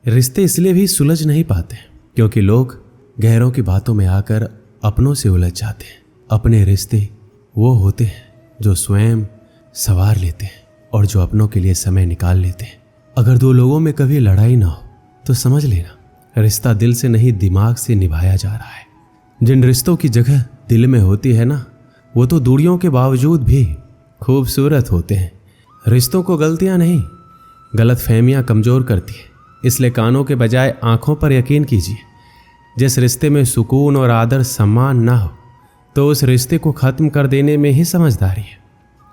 रिश्ते इसलिए भी सुलझ नहीं पाते क्योंकि लोग गहरों की बातों में आकर अपनों से उलझ जाते हैं। अपने रिश्ते वो होते हैं जो स्वयं संवार लेते हैं और जो अपनों के लिए समय निकाल लेते हैं। अगर दो लोगों में कभी लड़ाई ना हो तो समझ लेना रिश्ता दिल से नहीं दिमाग से निभाया जा रहा है। जिन रिश्तों की जगह दिल में होती है ना, वो तो दूरियों के बावजूद भी खूबसूरत होते हैं। रिश्तों को गलतियां नहीं, गलतफहमियां कमजोर करती है। इसलिए कानों के बजाय आंखों पर यकीन कीजिए। जिस रिश्ते में सुकून और आदर सम्मान ना हो तो उस रिश्ते को खत्म कर देने में ही समझदारी है।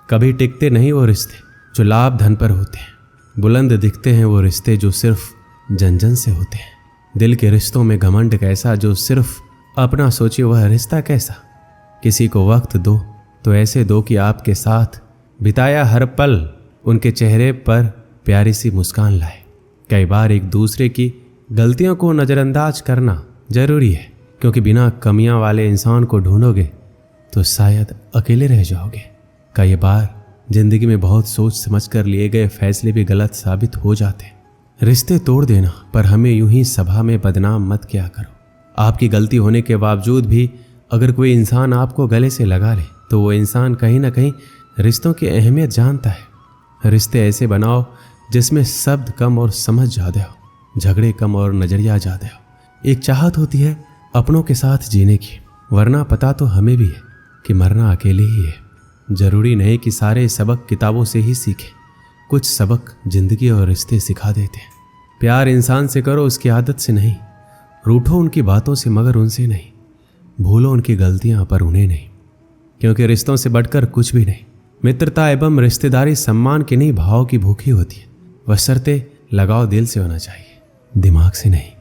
कभी टिकते नहीं वो रिश्ते जो लाभ धन पर होते हैं। बुलंद दिखते हैं वो रिश्ते जो सिर्फ जन जन से होते हैं। दिल के रिश्तों में घमंड कैसा जो सिर्फ अपना सोचे, वह रिश्ता कैसा। किसी को वक्त दो तो ऐसे दो कि आपके साथ बिताया हर पल उनके चेहरे पर प्यारी सी मुस्कान लाए। कई बार एक दूसरे की गलतियों को नज़रअंदाज करना जरूरी है, क्योंकि बिना कमियां वाले इंसान को ढूंढोगे तो शायद अकेले रह जाओगे। कई बार जिंदगी में बहुत सोच समझ कर लिए गए फैसले भी गलत साबित हो जाते। रिश्ते तोड़ देना, पर हमें यूं ही सभा में बदनाम मत किया करो। आपकी गलती होने के बावजूद भी अगर कोई इंसान आपको गले से लगा ले तो वो इंसान कहीं ना कहीं रिश्तों की अहमियत जानता है। रिश्ते ऐसे बनाओ जिसमें शब्द कम और समझ ज़्यादा हो, झगड़े कम और नज़रिया ज़्यादा हो। एक चाहत होती है अपनों के साथ जीने की, वरना पता तो हमें भी है कि मरना अकेले ही है। ज़रूरी नहीं कि सारे सबक किताबों से ही सीखें, कुछ सबक जिंदगी और रिश्ते सिखा देते हैं। प्यार इंसान से करो, उसकी आदत से नहीं। रूठो उनकी बातों से मगर उनसे नहीं। भूलो उनकी गलतियां पर उन्हें नहीं, क्योंकि रिश्तों से बढ़कर कुछ भी नहीं। मित्रता एवं रिश्तेदारी सम्मान के नहीं, भाव की भूखी होती है। वह शर्तें लगाओ दिल से होना चाहिए, दिमाग से नहीं।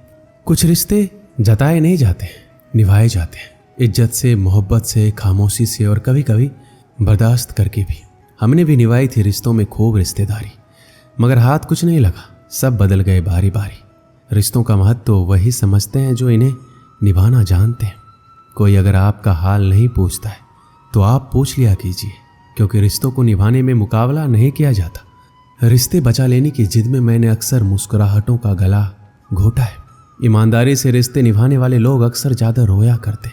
कुछ रिश्ते जताए नहीं जाते, निभाए जाते हैं। इज्जत से, मोहब्बत से, खामोशी से और कभी कभी बर्दाश्त करके भी। हमने भी निभाई थी रिश्तों में खूब रिश्तेदारी, मगर हाथ कुछ नहीं लगा, सब बदल गए बारी बारी। रिश्तों का महत्व तो वही समझते हैं जो इन्हें निभाना जानते हैं। कोई अगर आपका हाल नहीं पूछता है तो आप पूछ लिया कीजिए, क्योंकि रिश्तों को निभाने में मुकाबला नहीं किया जाता। रिश्ते बचा लेने की जिद में मैंने अक्सर मुस्कुराहटों का गला घोटा है। ईमानदारी से रिश्ते निभाने वाले लोग अक्सर ज़्यादा रोया करते।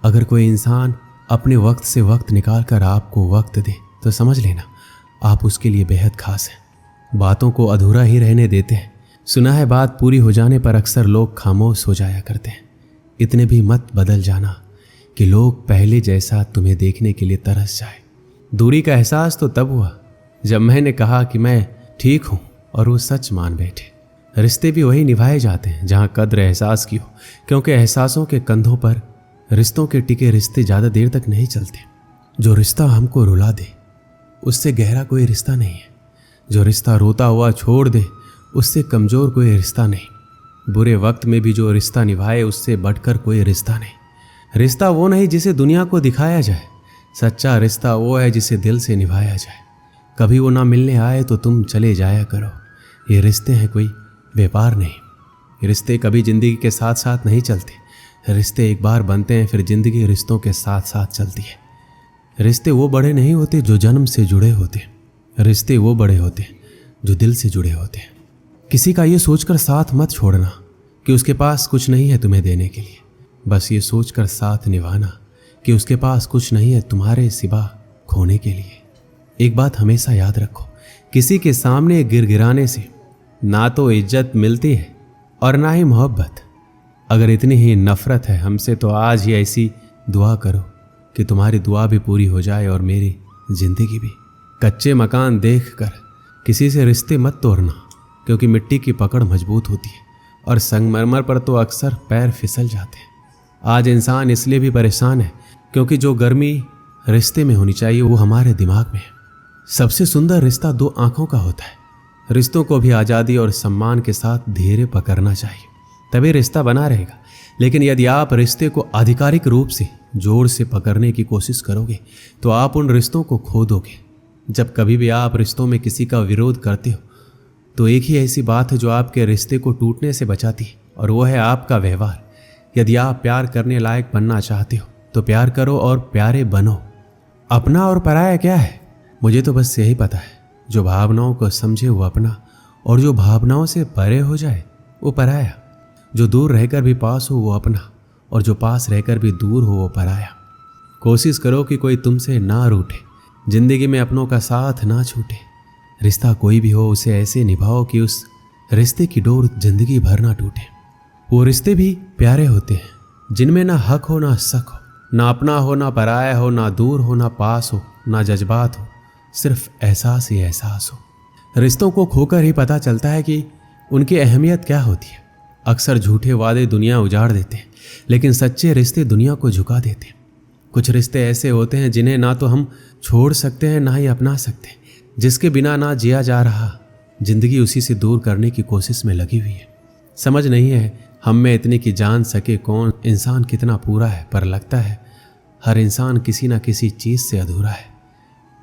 अगर कोई इंसान अपने वक्त से वक्त निकाल कर आपको वक्त दे तो समझ लेना आप उसके लिए बेहद खास हैं। बातों को अधूरा ही रहने देते हैं। सुना है बात पूरी हो जाने पर अक्सर लोग खामोश हो जाया करते हैं। इतने भी मत बदल जाना कि लोग पहले जैसा तुम्हें देखने के लिए तरस जाए। दूरी का एहसास तो तब हुआ जब मैंने कहा कि मैं ठीक हूं और वो सच मान बैठे। रिश्ते भी वही निभाए जाते हैं जहां कद्र एहसास की हो, क्योंकि एहसासों के कंधों पर रिश्तों के टिके रिश्ते ज़्यादा देर तक नहीं चलते। जो रिश्ता हमको रुला दे उससे गहरा कोई रिश्ता नहीं है। जो रिश्ता रोता हुआ छोड़ दे उससे कमज़ोर कोई रिश्ता नहीं। बुरे वक्त में भी जो रिश्ता निभाए उससे बढ़कर कोई रिश्ता नहीं। रिश्ता वो नहीं जिसे दुनिया को दिखाया जाए, सच्चा रिश्ता वो है जिसे दिल से निभाया जाए। कभी वो ना मिलने आए तो तुम चले जाया करो। ये रिश्ते हैं कोई व्यापार नहीं। ये रिश्ते कभी ज़िंदगी के साथ साथ नहीं चलते। रिश्ते एक बार बनते हैं, फिर ज़िंदगी रिश्तों के साथ साथ चलती है। रिश्ते वो बड़े नहीं होते जो जन्म से जुड़े होते, रिश्ते वो बड़े होते जो दिल से जुड़े होते। किसी का ये सोचकर साथ मत छोड़ना कि उसके पास कुछ नहीं है तुम्हें देने के लिए। बस ये सोचकर साथ निभाना कि उसके पास कुछ नहीं है तुम्हारे सिवा खोने के लिए। एक बात हमेशा याद रखो, किसी के सामने गिड़गिड़ाने से ना तो इज्जत मिलती है और ना ही मोहब्बत। अगर इतनी ही नफरत है हमसे तो आज ही ऐसी दुआ करो कि तुम्हारी दुआ भी पूरी हो जाए और मेरी जिंदगी भी। कच्चे मकान देखकर किसी से रिश्ते मत तोड़ना, क्योंकि मिट्टी की पकड़ मजबूत होती है और संगमरमर पर तो अक्सर पैर फिसल जाते हैं। आज इंसान इसलिए भी परेशान है क्योंकि जो गर्मी रिश्ते में होनी चाहिए वो हमारे दिमाग में है। सबसे सुंदर रिश्ता दो आंखों का होता है। रिश्तों को भी आज़ादी और सम्मान के साथ धीरे पकड़ना चाहिए, तभी रिश्ता बना रहेगा। लेकिन यदि आप रिश्ते को आधिकारिक रूप से जोर से पकड़ने की कोशिश करोगे तो आप उन रिश्तों को खो दोगे। जब कभी भी आप रिश्तों में किसी का विरोध करते हो तो एक ही ऐसी बात है जो आपके रिश्ते को टूटने से बचाती है, और वो है आपका व्यवहार। यदि आप प्यार करने लायक बनना चाहते हो तो प्यार करो और प्यारे बनो। अपना और पराया क्या है? मुझे तो बस यही पता है, जो भावनाओं को समझे वो अपना, और जो भावनाओं से परे हो जाए वो पराया। जो दूर रहकर भी पास हो वो अपना, और जो पास रहकर भी दूर हो वो पराया। कोशिश करो कि कोई तुमसे ना रूठे, जिंदगी में अपनों का साथ ना छूटे। रिश्ता कोई भी हो उसे ऐसे निभाओ कि उस रिश्ते की डोर जिंदगी भर ना टूटे। वो रिश्ते भी प्यारे होते हैं जिनमें ना हक हो ना शक हो, ना अपना हो ना पराया हो, ना दूर हो ना पास हो, ना जज्बात हो, सिर्फ एहसास ही एहसास हो। रिश्तों को खोकर ही पता चलता है कि उनकी अहमियत क्या होती है। अक्सर झूठे वादे दुनिया उजाड़ देते हैं, लेकिन सच्चे रिश्ते दुनिया को झुका देते हैं। कुछ रिश्ते ऐसे होते हैं जिन्हें ना तो हम छोड़ सकते हैं ना ही अपना सकते, जिसके बिना ना जिया जा रहा, जिंदगी उसी से दूर करने की कोशिश में लगी हुई है। समझ नहीं है हम में इतनी कि जान सके कौन इंसान कितना पूरा है, पर लगता है हर इंसान किसी ना किसी चीज़ से अधूरा है।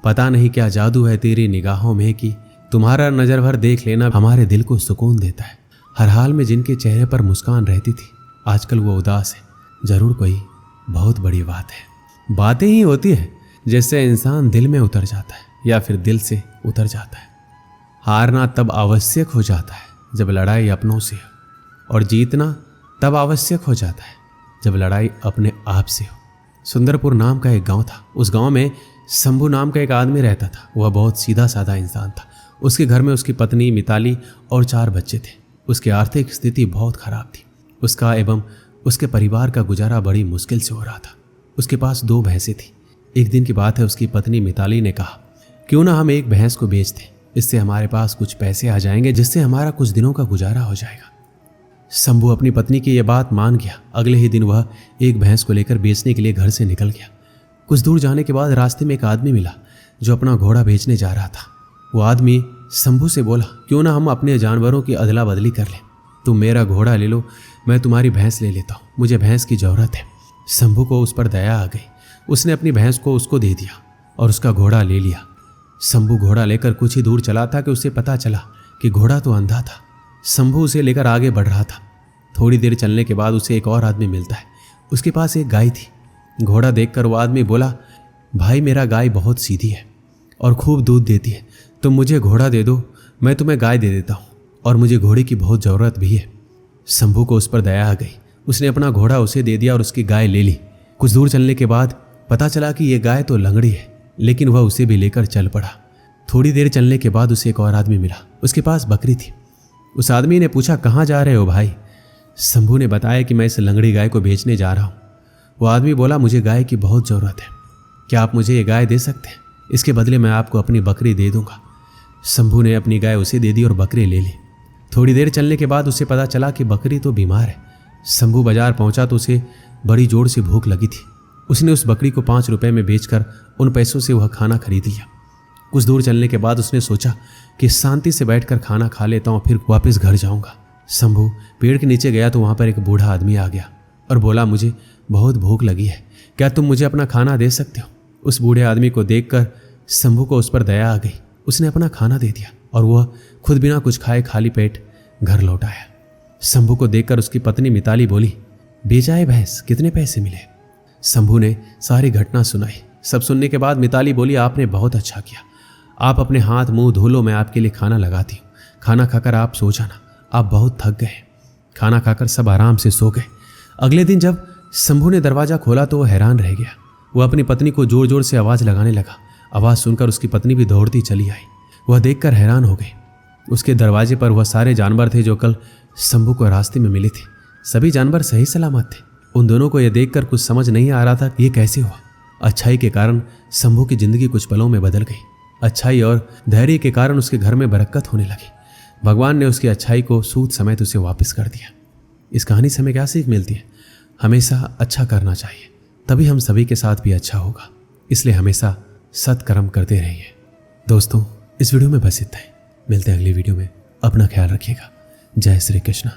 पता नहीं क्या जादू है तेरी निगाहों में कि तुम्हारा नज़र भर देख लेना हमारे दिल को सुकून देता है। हर हाल में जिनके चेहरे पर मुस्कान रहती थी आजकल वो उदास है। जरूर कोई बहुत बड़ी बात है। बातें ही होती है जिससे इंसान दिल में उतर जाता है या फिर दिल से उतर जाता है। हारना तब आवश्यक हो जाता है जब लड़ाई अपनों से हो, और जीतना तब आवश्यक हो जाता है जब लड़ाई अपने आप से हो। सुंदरपुर नाम का एक गांव था। उस गांव में शंभू नाम का एक आदमी रहता था। वह बहुत सीधा साधा इंसान था। उसके घर में उसकी पत्नी मिताली और 4 बच्चे थे। उसकी आर्थिक स्थिति बहुत खराब थी। उसका एवं उसके परिवार का गुजारा बड़ी मुश्किल से हो रहा था। उसके पास 2 भैंसें थी। एक दिन की बात है, उसकी पत्नी मिताली ने कहा, क्यों ना हम एक भैंस को बेच दें, इससे हमारे पास कुछ पैसे आ जाएंगे जिससे हमारा कुछ दिनों का गुजारा हो जाएगा। शंभू अपनी पत्नी की यह बात मान गया। अगले ही दिन वह एक भैंस को लेकर बेचने के लिए घर से निकल गया। कुछ दूर जाने के बाद रास्ते में एक आदमी मिला जो अपना घोड़ा बेचने जा रहा था। वो आदमी शंभू से बोला, क्यों ना हम अपने जानवरों की अदला बदली कर लें। तुम मेरा घोड़ा ले लो, मैं तुम्हारी भैंस ले लेता हूँ, मुझे भैंस की ज़रूरत है। शंभू को उस पर दया आ गई। उसने अपनी भैंस को उसको दे दिया और उसका घोड़ा ले लिया। शंभू घोड़ा लेकर कुछ ही दूर चला था कि उसे पता चला कि घोड़ा तो अंधा था। शंभू उसे लेकर आगे बढ़ रहा था। थोड़ी देर चलने के बाद उसे एक और आदमी मिलता है। उसके पास एक गाय थी। घोड़ा देखकर वो आदमी बोला, भाई मेरा गाय बहुत सीधी है और खूब दूध देती है, तुम मुझे घोड़ा दे दो, मैं तुम्हें गाय दे देता हूँ, और मुझे घोड़े की बहुत ज़रूरत भी है। शंभू को उस पर दया आ गई। उसने अपना घोड़ा उसे दे दिया और उसकी गाय ले ली। कुछ दूर चलने के बाद पता चला कि यह गाय तो लंगड़ी है, लेकिन वह उसे भी लेकर चल पड़ा। थोड़ी देर चलने के बाद उसे एक और आदमी मिला। उसके पास बकरी थी। उस आदमी ने पूछा, कहाँ जा रहे हो भाई? शंभू ने बताया कि मैं इस लंगड़ी गाय को बेचने जा रहा हूँ। वो आदमी बोला, मुझे गाय की बहुत ज़रूरत है, क्या आप मुझे ये गाय दे सकते हैं? इसके बदले मैं आपको अपनी बकरी दे दूंगा। शंभू ने अपनी गाय उसे दे दी और बकरी ले ली। थोड़ी देर चलने के बाद उसे पता चला कि बकरी तो बीमार है। शंभू बाजार पहुंचा तो उसे बड़ी जोर से भूख लगी थी। उसने उस बकरी को 5 रुपए में बेचकर उन पैसों से वह खाना खरीद लिया। कुछ दूर चलने के बाद उसने सोचा कि शांति से बैठकर खाना खा लेता हूँ, फिर वापस घर जाऊंगा। शंभू पेड़ के नीचे गया तो वहां पर एक बूढ़ा आदमी आ गया और बोला, मुझे बहुत भूख लगी है, क्या तुम मुझे अपना खाना दे सकते हो? उस बूढ़े आदमी को देखकर शंभू को उस पर दया आ गई। उसने अपना खाना दे दिया और वह खुद बिना कुछ खाए खाली पेट घर लौट आया। शंभू को देखकर उसकी पत्नी मिताली बोली, बेचाए भैंस, कितने पैसे मिले? शंभू ने सारी घटना सुनाई। सब सुनने के बाद मिताली बोली, आपने बहुत अच्छा किया, आप अपने हाथ मुंह धो लो, मैं आपके लिए खाना लगाती हूँ। खाना खाकर आप सो जाना, आप बहुत थक गए। खाना खाकर सब आराम से सो गए। अगले दिन जब शंभू ने दरवाज़ा खोला तो वह हैरान रह गया। वह अपनी पत्नी को जोर जोर से आवाज़ लगाने लगा। आवाज़ सुनकर उसकी पत्नी भी दौड़ती चली आई। वह देखकर हैरान हो गई। उसके दरवाजे पर वह सारे जानवर थे जो कल शंभू को रास्ते में मिले थे। सभी जानवर सही सलामत थे। उन दोनों को यह देखकर कुछ समझ नहीं आ रहा था कि ये कैसे हुआ। अच्छाई के कारण शंभू की जिंदगी कुछ पलों में बदल गई। अच्छाई और धैर्य के कारण उसके घर में बरकत होने लगी। भगवान ने उसकी अच्छाई को सूद समेत उसे वापस कर दिया। इस कहानी से हमें क्या सीख मिलती है? हमेशा अच्छा करना चाहिए, तभी हम सभी के साथ भी अच्छा होगा। इसलिए हमेशा सत्कर्म करते रहिए। दोस्तों, इस वीडियो में बस इतना ही। मिलते हैं अगली वीडियो में। अपना ख्याल रखिएगा। जय श्री कृष्ण।